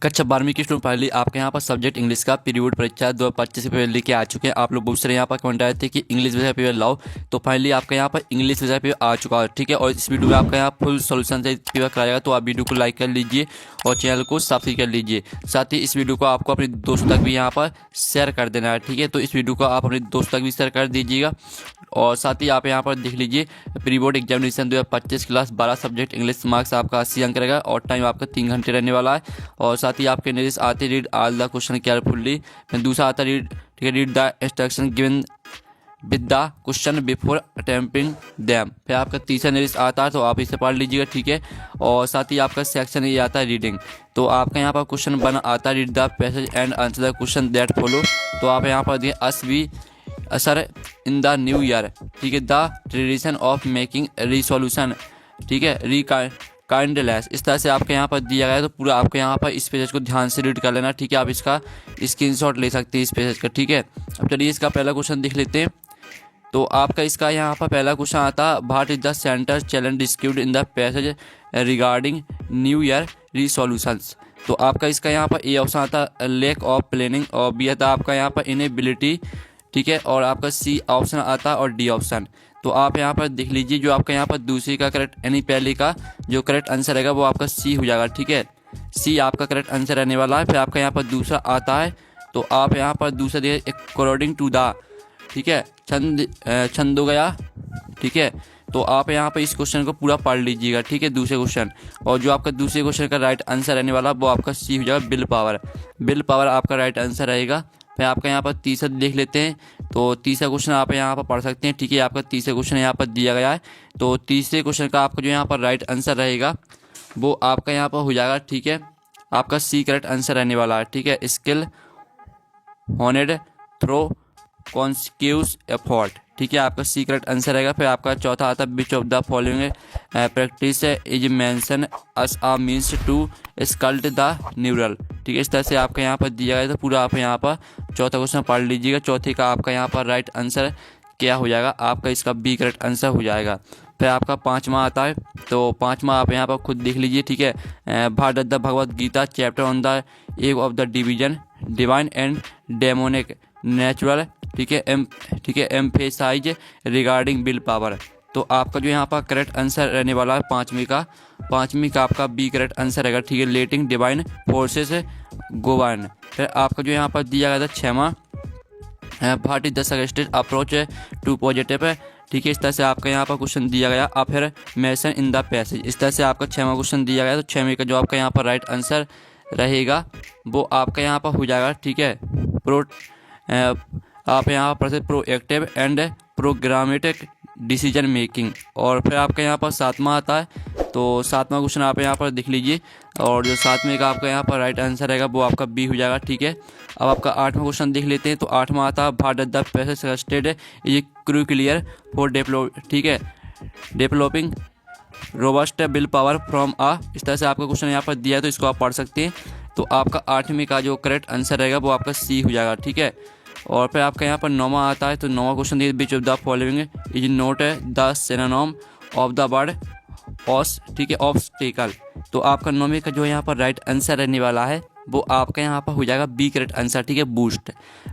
कक्षा 12वीं की स्टूडेंट फाइनली आपके यहाँ पर सब्जेक्ट इंग्लिश का पीरियड परीक्षा 2025 से पेपर लेके आ चुके हैं। आप लोग बहुत सारे यहाँ पर कमेंट आए थे कि इंग्लिश विषय पेपर लाओ, तो फाइनली आपका यहाँ पर इंग्लिश विषय पेपर आ चुका है। ठीक है, और इस वीडियो में आपका यहाँ फुल सोल्यूशन से पेपर कराएगा, तो आप वीडियो को लाइक कर लीजिए और चैनल को सब्सक्राइब कर लीजिए। साथ ही इस वीडियो को आपको अपने दोस्तों तक भी यहाँ पर शेयर कर देना है। ठीक है, तो इस वीडियो को आप अपने दोस्तों तक भी शेयर कर दीजिएगा। और साथ ही आप यहाँ पर देख लीजिए pre board examination 2025 class 12 subject English marks आपका 80 अंक रहेगा और टाइम आपका 3 घंटे रहने वाला है। और साथ ही आपके नोटिस आते read all the question carefully. दूसरा आता रीड, ठीक है, read the instruction given with the question before attempting them. फिर आपका तीसरा नोटिस आता है, तो आप इसे पढ़ लीजिएगा। ठीक है, और साथ ही आपका सेक्शन ये आता है रीडिंग, तो आपका यहाँ पर क्वेश्चन बना आता है read the passage and answer the question that follow. तो आप यहाँ पर दिए अस वी असर इन द न्यू ईयर, ठीक है, the tradition of making resolution, ठीक है, काइंडलेस। इस तरह से आपके यहाँ पर दिया गया है, तो पूरा आपके यहाँ पर इस पेज को ध्यान से रीड कर लेना। ठीक है, आप इसका स्क्रीनशॉट ले सकते हैं इस पेज का। ठीक है, अब चलिए इसका पहला क्वेश्चन देख लेते हैं। तो आपका इसका यहाँ पर पहला क्वेश्चन आता है what is the centre challenge described in the passage regarding new year resolutions. तो आपका इसका यहाँ पर ए ऑप्शन आता है लैक ऑफ प्लानिंग, और बी आता है आपका यहाँ पर इनएबिलिटी, ठीक है, और आपका सी ऑप्शन आता है और डी ऑप्शन। तो आप यहाँ पर देख लीजिए, जो आपका यहाँ पर दूसरी का करेक्ट यानी पहले का जो करेक्ट आंसर रहेगा वो आपका सी हो जाएगा। ठीक है, सी आपका करेक्ट आंसर रहने वाला है। फिर आपका यहाँ पर दूसरा आता है, तो आप यहाँ पर दूसरा देखिए अकॉर्डिंग टू द, ठीक है, छंद हो गया। ठीक है, तो आप यहाँ पर इस क्वेश्चन को पूरा पढ़ लीजिएगा। ठीक है, दूसरे क्वेश्चन, और जो आपका दूसरे क्वेश्चन का राइट आंसर रहने वाला वो आपका सी हो जाएगा बिल पावर। बिल पावर आपका राइट आंसर रहेगा। फिर आपका यहाँ पर तीसरा देख लेते हैं, तो तीसरा क्वेश्चन आप यहाँ पर पढ़ सकते हैं। ठीक है, आपका तीसरा क्वेश्चन यहाँ पर दिया गया है, तो तीसरे क्वेश्चन का आपका जो यहाँ पर राइट आंसर रहेगा वो आपका यहाँ पर हो जाएगा। ठीक है, आपका सी करेक्ट आंसर रहने वाला है। ठीक है, स्किल होनेड थ्रो कॉन्सिक्यूस एफर्ट, ठीक है, आपका सी करेक्ट आंसर रहेगा। फिर आपका चौथा आता है which of the following practice is mention as a means to sculpt the neural. ठीक है, इस तरह से आपका यहाँ पर दिया गया, तो पूरा आप यहाँ पर चौथा क्वेश्चन पढ़ लीजिएगा। चौथे का आपका यहाँ पर राइट आंसर क्या हो जाएगा, आपका इसका बी करेक्ट आंसर हो जाएगा। फिर आपका पाँचवा आता है, तो पाँचवा आप यहाँ पर खुद देख लीजिए। ठीक है, Bharat the Bhagavad Gita chapter on the age of the division divine and demonic natural, ठीक है, एम्फेसाइज रिगार्डिंग विल पावर। तो आपका जो यहाँ पर करेक्ट आंसर रहने वाला है पाँचवीं का आपका बी करेक्ट आंसर रहेगा। ठीक है, लेटिंग डिवाइन फोर्सेस गोवर्न। फिर आपका जो यहाँ पर दिया गया था छठवां what is the suggested approach to positive, ठीक है, इस तरह से आपका यहाँ पर क्वेश्चन दिया गया। अब फिर मेंशन इन द पैसेज, इस तरह से आपका छठवां क्वेश्चन दिया गया, तो छठवीं का जो आपका यहाँ पर राइट आंसर रहेगा वो आपका यहाँ पर हो जाएगा। ठीक है, आप यहाँ पर proactive and programmatic decision making. और फिर आपका यहाँ पर सातवां आता है, तो सातवां क्वेश्चन आप यहाँ पर देख लीजिए, और जो सातवें का आपका यहाँ पर राइट आंसर रहेगा वो आपका बी हो जाएगा। ठीक है, अब आपका आठवां क्वेश्चन देख लेते हैं, तो आठवां आता है Bharat the passage suggested is crucial for developing robust willpower from आ। इस तरह से आपका क्वेश्चन यहाँ पर दिया है, तो इसको आप पढ़ सकते हैं। तो आपका आठवीं का जो करेक्ट आंसर रहेगा वो आपका सी हो जाएगा। ठीक है, और फिर आपका यहाँ पर नौवां आता है, तो नौवां क्वेश्चन देखिए which of the following is not the synonym of the word ऑस, ठीक है, ऑब्स्टेकल। तो आपका नौवीं का जो यहाँ पर राइट आंसर रहने वाला है वो आपका यहाँ पर हो जाएगा बी करेक्ट आंसर। ठीक है, बूस्ट।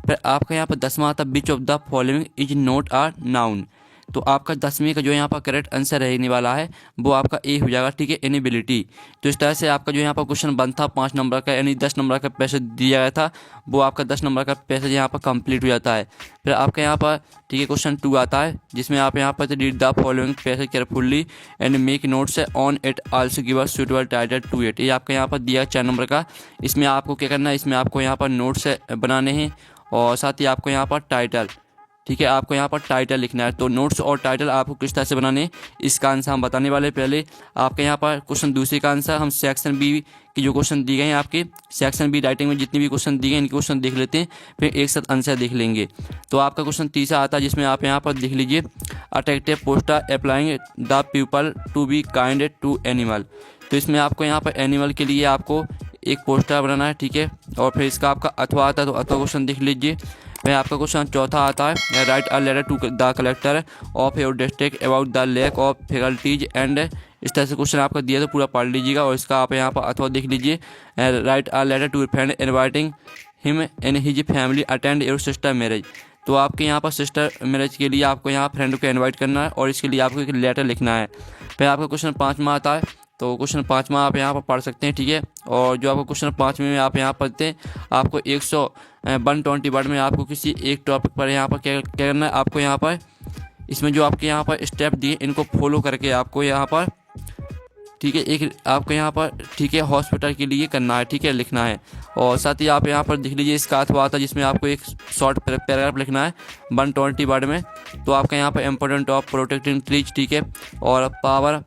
फिर आपका यहाँ पर 10वां आता है which of the following is not a noun. तो आपका 10वीं का जो यहाँ पर करेक्ट आंसर रहने वाला है वो आपका ए हो जाएगा। ठीक है, इनएबिलिटी। तो इस तरह से आपका जो यहाँ पर क्वेश्चन बनता 5 नंबर का, यानी 10 नंबर का पैसेज दिया गया था, वो आपका 10 नंबर का पैसेज यहाँ पर कंप्लीट हो जाता है। फिर आपका यहाँ पर, ठीक है, क्वेश्चन 2 आता है, जिसमें आप यहाँ पर read the following passage carefully and make notes on it also give a suitable title to it. ये आपका यहाँ पर दिया 4 नंबर का। इसमें आपको क्या करना है, इसमें आपको यहाँ पर नोट्स बनाने हैं, और साथ ही आपको यहाँ पर टाइटल, ठीक है, आपको यहाँ पर टाइटल लिखना है। तो नोट्स और टाइटल आपको किस तरह से बनाने, इसका आंसर हम बताने वाले। पहले आपके यहाँ पर क्वेश्चन दूसरे का आंसर हम सेक्शन बी की जो क्वेश्चन दिए गए हैं, आपके सेक्शन बी राइटिंग में जितने भी क्वेश्चन दिए गए इनके क्वेश्चन देख लेते हैं, फिर एक साथ आंसर देख लेंगे। तो आपका क्वेश्चन तीसरा आता है, जिसमें आप यहाँ पर देख लीजिए attractive poster applying the people to be kind to animal. तो इसमें आपको यहाँ पर एनिमल के लिए आपको एक पोस्टर बनाना है। ठीक है, और फिर इसका आपका अथवा आता है, तो अथवा क्वेश्चन देख लीजिए। फिर आपका क्वेश्चन चौथा आता है write a letter to the collector of your district about the lack of faculties and इस तरह से क्वेश्चन आपका दिया तो पूरा पढ़ लीजिएगा। और इसका आप यहाँ पर अथवा देख लीजिए, write a letter to friend inviting him and his family attend your sister marriage. तो आपके यहाँ पर सिस्टर मैरिज के लिए आपको यहाँ फ्रेंड को इनवाइट करना है और इसके लिए आपको एक लेटर लिखना है। फिर आपका क्वेश्चन 5वां आता है, तो क्वेश्चन 5वां आप यहाँ पर पढ़ सकते हैं, ठीक है। और जो आपको क्वेश्चन 5वें में आप यहाँ पढ़ते हैं, आपको 120 वर्ड में आपको किसी एक टॉपिक पर यहाँ पर क्या करना है, आपको यहाँ पर इसमें जो आपके यहाँ पर स्टेप दिए इनको फॉलो करके आपको यहाँ पर, ठीक है, एक आपको यहाँ पर, ठीक है, हॉस्पिटल के लिए करना है, ठीक है, लिखना है। और साथ ही आप यहाँ पर देख लीजिए इसका अथवा आता है जिसमें आपको एक शॉर्ट पैराग्राफ लिखना है 120 वर्ड में। तो आपका यहाँ पर इम्पोर्टेंट ऑफ प्रोटेक्टिंग ट्रीज, ठीक है, और power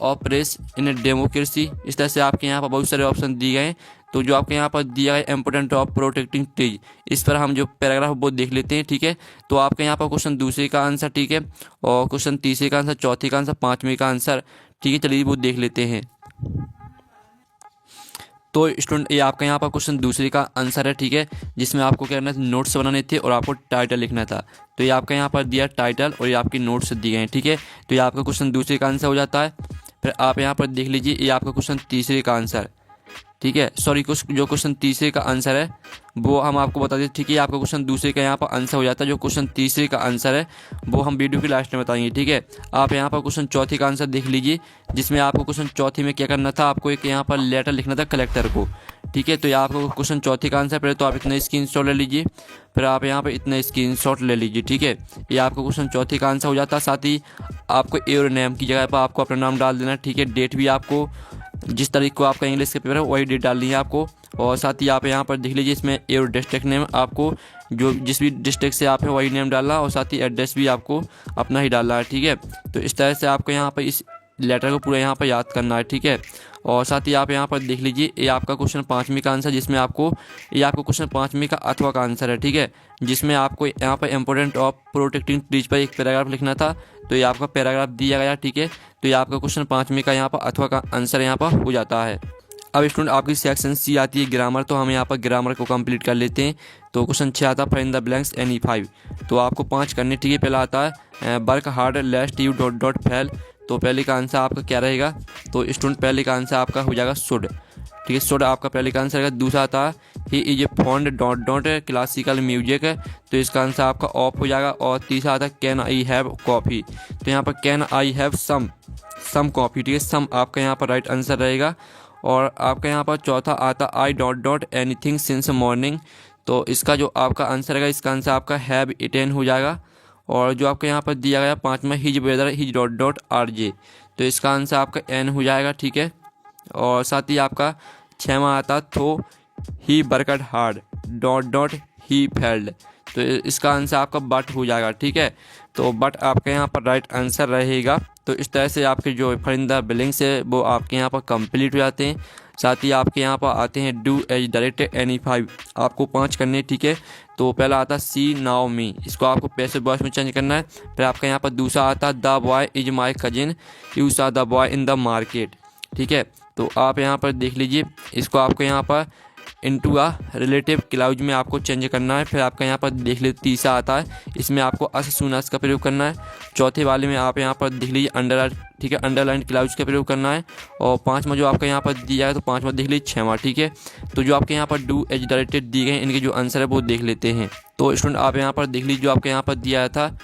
of press in democracy, इस तरह से आपके यहाँ पर बहुत सारे ऑप्शन दिए गए हैं। तो जो आपके यहाँ पर दिया गया इम्पोर्टेंट ऑफ प्रोटेक्टिंग ट्रीज, इस पर हम जो पैराग्राफ वो देख लेते हैं, ठीक है। तो आपके यहाँ पर क्वेश्चन दूसरे का आंसर, ठीक है, और क्वेश्चन तीसरे का आंसर, चौथे का आंसर, 5वें का आंसर, ठीक है। चलिए वो देख लेते हैं। तो स्टूडेंट ये आपका यहाँ पर क्वेश्चन दूसरे का आंसर है, ठीक है, जिसमें आपको क्या करना था, नोट्स बनाने थे और आपको टाइटल लिखना था। तो ये आपका यहाँ पर दिया टाइटल और ये आपकी नोट्स दिए गए हैं, ठीक है। तो ये आपका क्वेश्चन दूसरे का आंसर हो जाता है। फिर आप यहाँ पर देख लीजिए ये आपका क्वेश्चन तीसरे का आंसर, ठीक है, सॉरी जो क्वेश्चन तीसरे का आंसर है वो हम आपको बता दें, ठीक है। आपका क्वेश्चन दूसरे का यहाँ पर आंसर हो जाता है। जो क्वेश्चन तीसरे का आंसर है वो हम वीडियो के लास्ट में बताएंगे, ठीक है। आप यहाँ पर क्वेश्चन चौथे का आंसर देख लीजिए, जिसमें आपको क्वेश्चन चौथे में क्या करना था, आपको एक यहाँ पर लेटर लिखना था कलेक्टर को, ठीक है। तो ये आपको क्वेश्चन चौथे का आंसर, पहले तो आप इतना स्क्रीनशॉट ले लीजिए, फिर आप यहाँ पर इतना स्क्रीनशॉट ले लीजिए, ठीक है। ये आपका क्वेश्चन चौथे का आंसर हो जाता है। साथ ही आपको योर नेम की जगह पर आपको अपना नाम डाल देना, ठीक है। डेट भी आपको जिस तारीख को आपका इंग्लिश का पेपर है वही डेट डालनी है आपको। और साथ ही आप यहाँ पर देख लीजिए इसमें योर डिस्ट्रिक्ट नेम, आपको जो जिस भी डिस्ट्रिक्ट से आप हैं वही नेम डालना, और साथ ही एड्रेस भी आपको अपना ही डालना है, ठीक है। तो इस तरह से आपको यहाँ पर इस लेटर को पूरा यहाँ पर याद करना है, ठीक है। और साथ ही आप यहाँ पर देख लीजिए ये आपका क्वेश्चन 5वें का आंसर, जिसमें आपको ये आपको क्वेश्चन 5वें का अथवा का आंसर है, ठीक है, जिसमें आपको यहाँ पर इम्पोर्टेंट ऑफ प्रोटेक्टिंग ट्रीज पर एक पैराग्राफ लिखना था। तो ये आपका पैराग्राफ दिया गया, ठीक है। तो ये आपका क्वेश्चन 5वें का यहाँ पर अथवा का आंसर यहाँ पर हो जाता है। अब स्टूडेंट आपकी सेक्शन सी आती है ग्रामर, तो हम यहाँ पर ग्रामर को कंप्लीट कर लेते हैं। तो क्वेश्चन 6 आता है fill in the blanks any 5। तो आपको 5 करने, ठीक है। पहला आता है work hard लेस्ट U dot dot fail. तो पहले का आंसर आपका क्या रहेगा, तो स्टूडेंट पहले का आंसर आपका हो जाएगा शुड, ठीक है, शुड आपका पहले का आंसर रहेगा। दूसरा आता है he is a fond dot dot classical music, तो इसका आंसर आपका ऑफ हो जाएगा। और तीसरा आता है कैन आई हैव कॉफ़ी, तो यहाँ पर can I have some coffee, ठीक है, सम आपका यहाँ पर राइट आंसर रहेगा। और आपका यहाँ पर चौथा आता I dot dot anything since morning, तो इसका जो आपका आंसर रहेगा, इसका आंसर आपका हैव इटेन हो जाएगा। और जो आपको यहाँ पर दिया गया 5वां his whether his dot dot are जे, तो इसका आंसर आपका एन हो जाएगा, ठीक है। और साथ ही आपका 6वां आता थो he worked hard dot dot he failed, तो इसका आंसर आपका बट हो जाएगा, ठीक है। तो बट आपके यहाँ पर राइट आंसर रहेगा। तो इस तरह से आपके जो फिल इन द ब्लैंक्स है वो आपके यहाँ पर कंप्लीट हो जाते हैं। साथ ही आपके यहाँ पर आते हैं डू एज डायरेक्ट एनी 5, आपको 5 करने, ठीक है। तो पहला आता सी नाउ मी, इसको आपको पैसिव वॉइस में चेंज करना है। फिर आपका यहाँ पर दूसरा आता the boy is my cousin you saw the boy in the market, ठीक है। तो आप यहाँ पर देख लीजिए, इसको आपको यहाँ पर इनटू आ रिलेटिव क्लाउज में आपको चेंज करना है। फिर आपका यहाँ पर देख लीजिए तीसरा आता है, इसमें आपको अस सुन अस का प्रयोग करना है। चौथे वाले में आप यहाँ पर देख लीजिए अंडर, ठीक है, अंडरलाइन क्लाउज का प्रयोग करना है। और 5वां जो आपका यहाँ पर दिया है, तो 5वां देख लीजिए 6वां, ठीक है। तो जो आपके यहाँ पर डू एज डायरेक्टेड दिए गए हैं, इनके जो आंसर है वो देख लेते हैं। तो स्टूडेंट आप यहाँ पर देख लीजिए जो आपके यहाँ पर दिया था,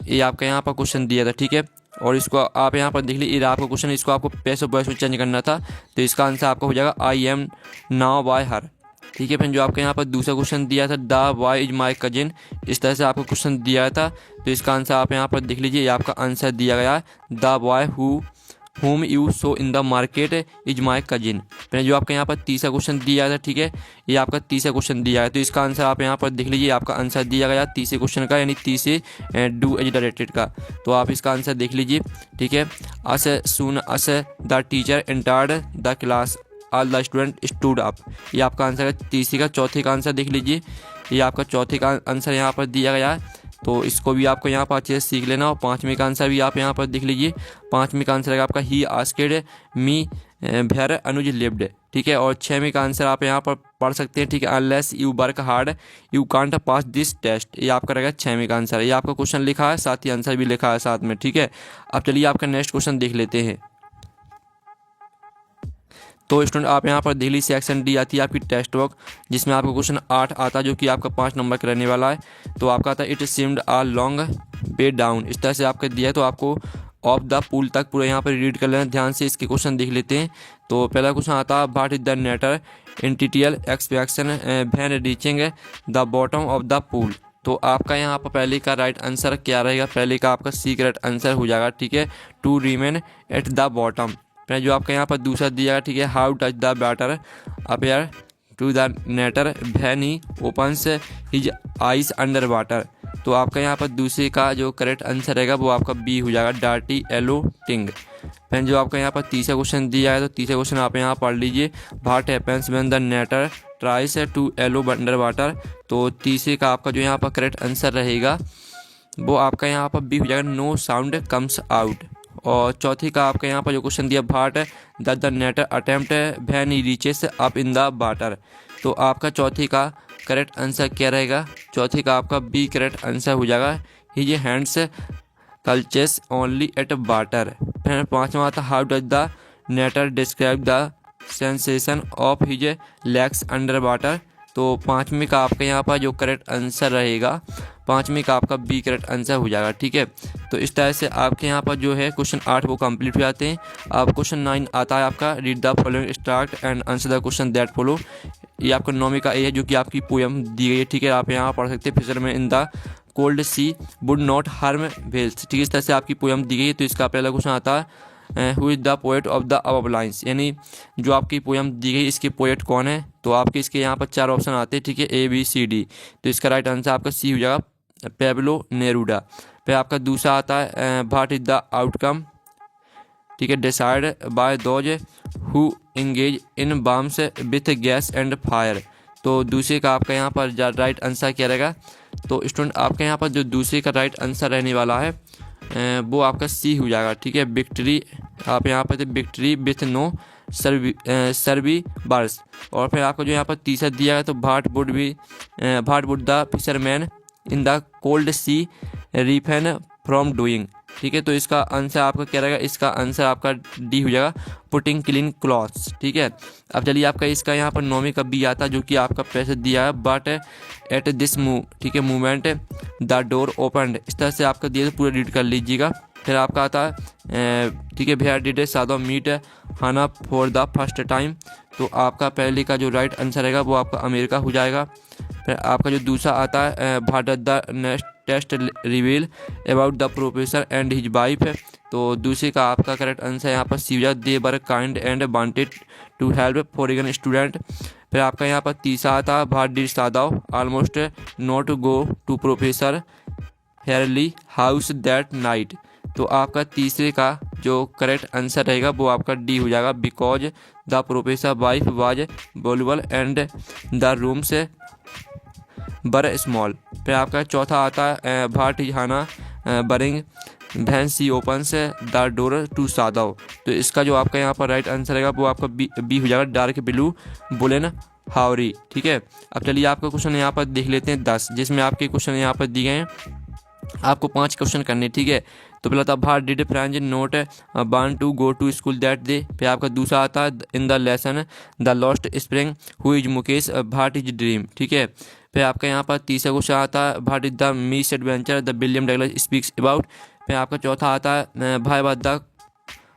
ये आपका यहाँ पर क्वेश्चन दिया था, ठीक है। और इसको आप यहाँ पर देख लीजिए आपका क्वेश्चन, इसको आपको पैसिव वॉइस में चेंज करना था। तो इसका आंसर आपका हो जाएगा आई एम नाउ बाय हर, ठीक है। फिर जो आपके यहाँ पर दूसरा क्वेश्चन दिया था the boy is my cousin, इस तरह से आपको क्वेश्चन दिया था। तो इसका आंसर आप यहाँ पर देख लीजिए, ये आपका आंसर दिया गया है the boy whom you saw in the market is my cousin। फिर जो आपका यहाँ पर तीसरा क्वेश्चन दिया था, ठीक है, ये आपका तीसरा क्वेश्चन दिया है। तो इसका आंसर आप यहाँ पर देख लीजिए, आपका आंसर दिया गया तीसरे क्वेश्चन का, यानी तीसरे डू एज डायरेक्टेड का। तो आप इसका आंसर देख लीजिए, ठीक है। As soon as the teacher entered the class all the student stood up, ये आपका आंसर है तीसरे का। चौथे का आंसर देख लीजिए, ये आपका चौथे का आंसर यहाँ पर दिया गया है। तो इसको भी आपको यहाँ पर अच्छे से सीख लेना। और 5वें का आंसर भी आप यहाँ पर देख लीजिए, 5वें का आंसर है आपका ही asked me where Anuj lived, ठीक है। और 6वें का आंसर आप यहाँ पर पढ़ सकते हैं, ठीक है, unless you work hard you can't pass this test, ये आपका रहेगा 6वें का आंसर। ये आपका क्वेश्चन लिखा है, साथ ही आंसर भी लिखा है साथ में, ठीक है। अब चलिए आपका नेक्स्ट क्वेश्चन देख लेते हैं। तो स्टूडेंट आप यहाँ पर दिल्ली सेक्शन डी आती है आपकी टेक्स्ट वर्क, जिसमें आपको क्वेश्चन 8 आता है जो कि आपका 5 नंबर का रहने वाला है। तो आपका आता है it seemed a long way down, इस तरह से आपका दिया है। तो आपको ऑफ द पूल तक पूरा यहाँ पर रीड कर लेना ध्यान से, इसके क्वेश्चन देख लेते हैं। तो पहला क्वेश्चन आता है what is the narrator initial expectation when reaching the bottom of the pool. तो आपका यहाँ पर पहले का राइट आंसर क्या रहेगा, पहले का आपका सी करेक्ट आंसर हो जाएगा, ठीक है, to remain at the bottom. फिर जो आपका यहाँ पर दूसरा दिया है, ठीक है, how does the water appear to the narrator when he opens his eyes under water. तो आपका यहाँ पर दूसरे का जो करेक्ट आंसर रहेगा वो आपका बी हो जाएगा, डार्टी एलो टिंग। फिर जो आपका यहाँ पर तीसरा क्वेश्चन दिया है, तो तीसरा क्वेश्चन आप यहाँ पढ़ लीजिए, what happens when the narrator tries to allow under water. तो तीसरे का आपका जो यहाँ पर करेक्ट आंसर रहेगा वो आपका यहाँ पर बी हो जाएगा, नो साउंड कम्स आउट। और चौथी का आपका यहाँ पर जो क्वेश्चन दिया, what the narrator attempt when he reaches up in the water. तो आपका चौथी का करेक्ट आंसर क्या रहेगा, चौथी का आपका बी करेक्ट आंसर हो जाएगा, his hands clutches only at water. फिर पाँचवा आता, how does the narrator describe the sensation of his legs under water. तो पाँचवीं का आपका यहाँ पर जो करेक्ट आंसर रहेगा, पाँचवीं का आपका बी करेक्ट आंसर हो जाएगा, ठीक है। तो इस तरह से आपके यहाँ पर जो है क्वेश्चन 8 वो कंप्लीट हो जाते हैं। अब क्वेश्चन 9 आता है आपका, read the following start and answer the question that follow. ये आपका 9वीं का ए है जो कि आपकी पोएम दी गई है, ठीक है, आप यहाँ पढ़ सकते हैं, fisherman in the cold sea would not harm whales, ठीक है, इस तरह से आपकी पोएम दी गई है। तो इसका पहला क्वेश्चन आता है, who is the poet of the above lines, यानी जो आपकी पोएम दी गई इसके पोएट कौन है। तो आपके इसके यहाँ पर 4 ऑप्शन आते हैं, ठीक है, ए बी सी डी। तो इसका राइट आंसर आपका सी हो जाएगा, पेब्लो नेरूडा। फिर आपका दूसरा आता है, व्हाट इज द आउटकम, ठीक है, decide by those who engage in bombs with gas and fire. तो दूसरे का आपका यहाँ पर राइट आंसर क्या रहेगा। तो स्टूडेंट आपके यहाँ पर जो दूसरे का राइट आंसर रहने वाला है वो आपका सी हो जाएगा, ठीक है, विक्ट्री। आप यहाँ पर विक्ट्री विथ नो सर्वी बर्स। और फिर आपको जो यहाँ पर तीसरा दिया है, तो what would the fisherman in the cold sea refrain from doing, ठीक है। तो इसका आंसर आपका क्या रहेगा, इसका आंसर आपका डी हो जाएगा, पुटिंग क्लीन क्लॉथ्स, ठीक है। अब चलिए आपका इसका यहाँ पर 9वीं का बी आता है जो कि आपका पैसे दिया है, बट एट दिस मूव, ठीक है, मूवमेंट द डोर ओपनड, इस तरह से आपका दिया, तो पूरा रीड कर लीजिएगा। फिर आपका आता है, ठीक है, where did Sadao meet Hana for the first time. तो आपका पहले का जो राइट आंसर रहेगा वो आपका अमेरिका हो जाएगा। फिर आपका जो दूसरा आता है, what the next test reveal about the professor and his wife. तो दूसरे का आपका करेक्ट आंसर यहाँ पर C they were kind and wanted to help foreign student. फिर आपका यहाँ पर तीसरा आता है, what did Sadao almost not go to professor Hurley house that night. तो आपका तीसरे का जो करेक्ट आंसर रहेगा वो आपका डी हो जाएगा, because the professor wife was voluble and the rooms were small. फिर आपका चौथा आता है, what is Hana wearing when she opens the door to Sadao. तो इसका जो आपका यहाँ पर राइट आंसर रहेगा वो आपका बी हो जाएगा, डार्क ब्लू बुलेन हावरी, ठीक है। अब चलिए आपका क्वेश्चन यहाँ पर देख लेते हैं 10, जिसमें आपके क्वेश्चन यहाँ पर दिए गए हैं, आपको 5 क्वेश्चन करने, ठीक है। तो पहला था, what did Franz not want to go to school that day. फिर आपका दूसरा आता है, in the lesson the Lost Spring who is Mukesh what is dream, ठीक है। फिर आपका यहाँ पर तीसरा क्वेश्चन आता है, what is the misadventure the William Douglas speaks about. फिर आपका चौथा आता है, why was the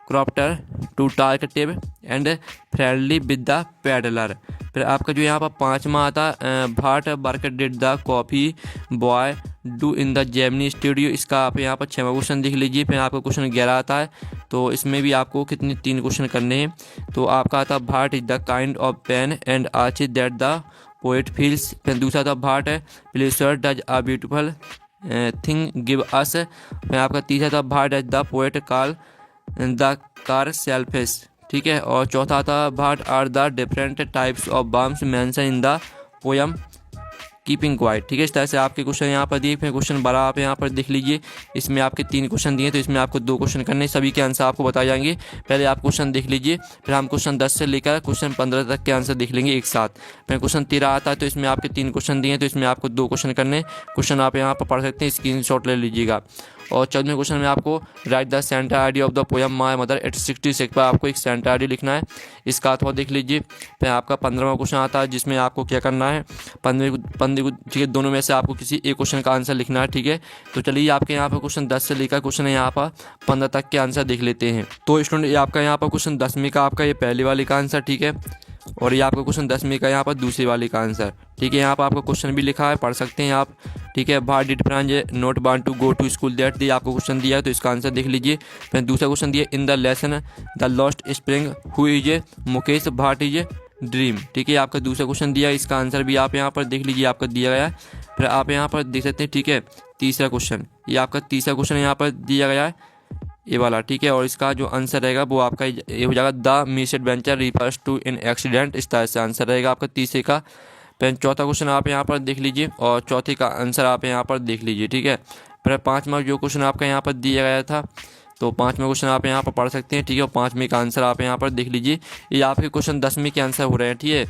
crofter too talkative and friendly with the pedlar. फिर आपका जो यहाँ पर पाँचवा आता है, what work did the coffee boy do in the Gemini Studios. इसका आप यहाँ पर 6वां क्वेश्चन देख लीजिए। फिर आपका क्वेश्चन 11 आता है, तो इसमें भी आपको कितने 3 क्वेश्चन करने हैं। तो आपका आता है, what is the kind of pain and ache that the poet feels. फिर दूसरा था, what pleasure does a beautiful thing give us. फिर आपका तीसरा था, what does the poet call the car selfish, ठीक है। और चौथा था, what are the different types of bombs mentioned in the poem Keeping Quiet, ठीक है। इस तरह से आपके क्वेश्चन यहाँ पर दिए। फिर क्वेश्चन 12 आप यहाँ पर देख लीजिए, इसमें आपके 3 क्वेश्चन दिए, तो इसमें आपको 2 क्वेश्चन करने, सभी के आंसर आपको बताए जाएंगे। पहले आप क्वेश्चन देख लीजिए, फिर हम क्वेश्चन 10 से लेकर क्वेश्चन 15 तक के आंसर देख लेंगे एक साथ। फिर क्वेश्चन 13 आता है, तो इसमें आपके 3 क्वेश्चन दिए, तो इसमें आपको 2 क्वेश्चन करने। क्वेश्चन आप यहाँ पर पढ़ सकते हैं, स्क्रीनशॉट ले लीजिएगा। और 14वें क्वेश्चन में आपको right the centre ID of the poem my mother eight 66 पर आपको एक सेंटर आईडी लिखना है, इसका अथवा देख लीजिए। फिर आपका 15वां क्वेश्चन आता है जिसमें आपको क्या करना है, 15 ठीक है, दोनों में से आपको किसी एक क्वेश्चन का आंसर लिखना है। ठीक है, तो चलिए आपके यहाँ पर क्वेश्चन 10 से लेकर क्वेश्चन यहाँ पर 15 तक के आंसर देख लेते हैं। तो स्टूडेंट ये आपका यहाँ पर क्वेश्चन 10वीं का आपका ये पहली वाली का आंसर, ठीक है, और ये आपका क्वेश्चन 10वीं का यहाँ पर दूसरी वाली का आंसर। ठीक है, यहाँ पर आपको क्वेश्चन भी लिखा है, पढ़ सकते हैं आप। ठीक है, what did Franz not want to go to school that day, आपको क्वेश्चन दिया है तो इसका आंसर देख लीजिए। फिर दूसरा क्वेश्चन दिया in the lesson the Lost Spring who is a Mukesh what is a dream. ठीक है, आपका दूसरा क्वेश्चन दिया, इसका आंसर भी आप यहाँ पर देख लीजिए, आपका दिया गया है। फिर आप यहाँ पर देख सकते हैं। ठीक है, तीसरा क्वेश्चन, ये आपका तीसरा क्वेश्चन यहाँ पर दिया गया है, ये वाला। ठीक है, और इसका जो आंसर रहेगा वो आपका ये हो जाएगा the misadventure refers to an accident, इस तरह से आंसर रहेगा आपका तीसरे का। फिर चौथा क्वेश्चन आप यहाँ पर देख लीजिए और चौथे का आंसर आप यहाँ पर देख लीजिए। ठीक है, फिर 5वां जो क्वेश्चन आपका यहाँ पर दिया गया था, तो 5वां क्वेश्चन आप यहाँ पर पढ़ सकते हैं। ठीक है, और 5वें का आंसर आप यहाँ पर देख लीजिए। ये आपके क्वेश्चन 10वीं के आंसर हो रहे हैं। ठीक है,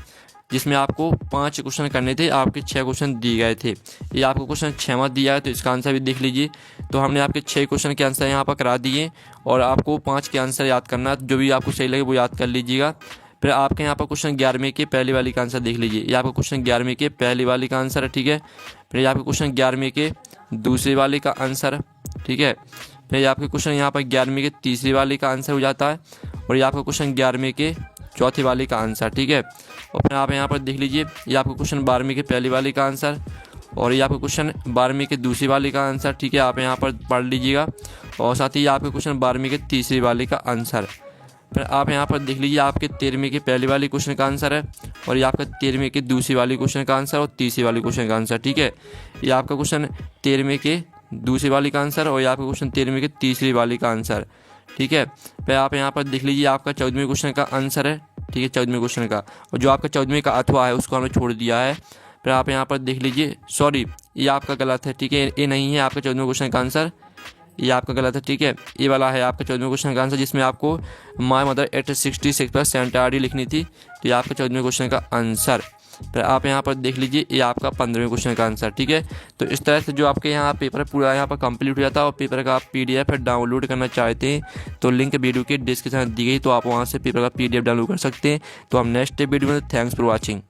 जिसमें आपको 5 क्वेश्चन करने थे, आपके 6 क्वेश्चन दिए गए थे। ये आपको क्वेश्चन 6वां दिया है तो इसका आंसर भी देख लीजिए। तो हमने आपके 6 क्वेश्चन के आंसर यहाँ पर करा दिए और आपको 5 के आंसर याद करना, जो भी आपको सही लगे वो याद कर लीजिएगा। फिर आपके यहाँ पर क्वेश्चन 11वें के पहली वाली का आंसर देख लीजिए, ये आपका क्वेश्चन 11वें के पहली वाली का आंसर है। ठीक है, फिर आपके क्वेश्चन 11वें के दूसरी वाली का आंसर। ठीक है, फिर आपके क्वेश्चन यहाँ पर 11वें के तीसरी वाली का आंसर हो जाता है और ये आपका क्वेश्चन 11वें के चौथी वाली का आंसर। ठीक है, और फिर आप यहाँ पर देख लीजिए, ये आपका क्वेश्चन 12वीं के पहली वाली का आंसर और ये आपका क्वेश्चन 12वीं के दूसरी वाली का आंसर। ठीक है, आप यहाँ पर पढ़ लीजिएगा और साथ ही आपके क्वेश्चन 12वीं के तीसरी वाली का आंसर। फिर आप यहाँ पर देख लीजिए, आपके 13वीं के पहली वाली क्वेश्चन का आंसर है और ये आपका 13वीं के दूसरी वाली क्वेश्चन का आंसर और तीसरी वाली क्वेश्चन का आंसर। ठीक है, ये आपका क्वेश्चन 13वीं के दूसरी वाली का आंसर और ये आपका क्वेश्चन 13वीं के तीसरी वाली का आंसर। ठीक है, फिर आप यहाँ पर देख लीजिए, आपका 14वें क्वेश्चन का आंसर है। ठीक है, 14वें क्वेश्चन का, और जो आपका 14वें का अथवा है उसको हमने छोड़ दिया है। फिर आप यहाँ पर देख लीजिए, सॉरी ये आपका गलत है। ठीक है, ये नहीं है आपका 14वें क्वेश्चन का आंसर, ये आपका गलत है। ठीक है, ये वाला है आपका 14वें क्वेश्चन का आंसर, जिसमें आपको माय मदर एट 66 पर सेंटर आईडी लिखनी थी, तो ये आपका 14वें क्वेश्चन का आंसर। फिर आप यहाँ पर देख लीजिए, ये आपका 15वें क्वेश्चन का आंसर। ठीक है, तो इस तरह से जो आपके यहाँ पेपर पूरा यहाँ पर कंप्लीट हो जाता है। और पेपर का आप PDF डाउनलोड करना चाहते हैं तो लिंक वीडियो के डिस्क्रिप्शन दी गई, तो आप वहाँ से पेपर का PDF डाउनलोड कर सकते हैं। तो हम नेक्स्ट वीडियो में, थैंक्स फॉर वॉचिंग।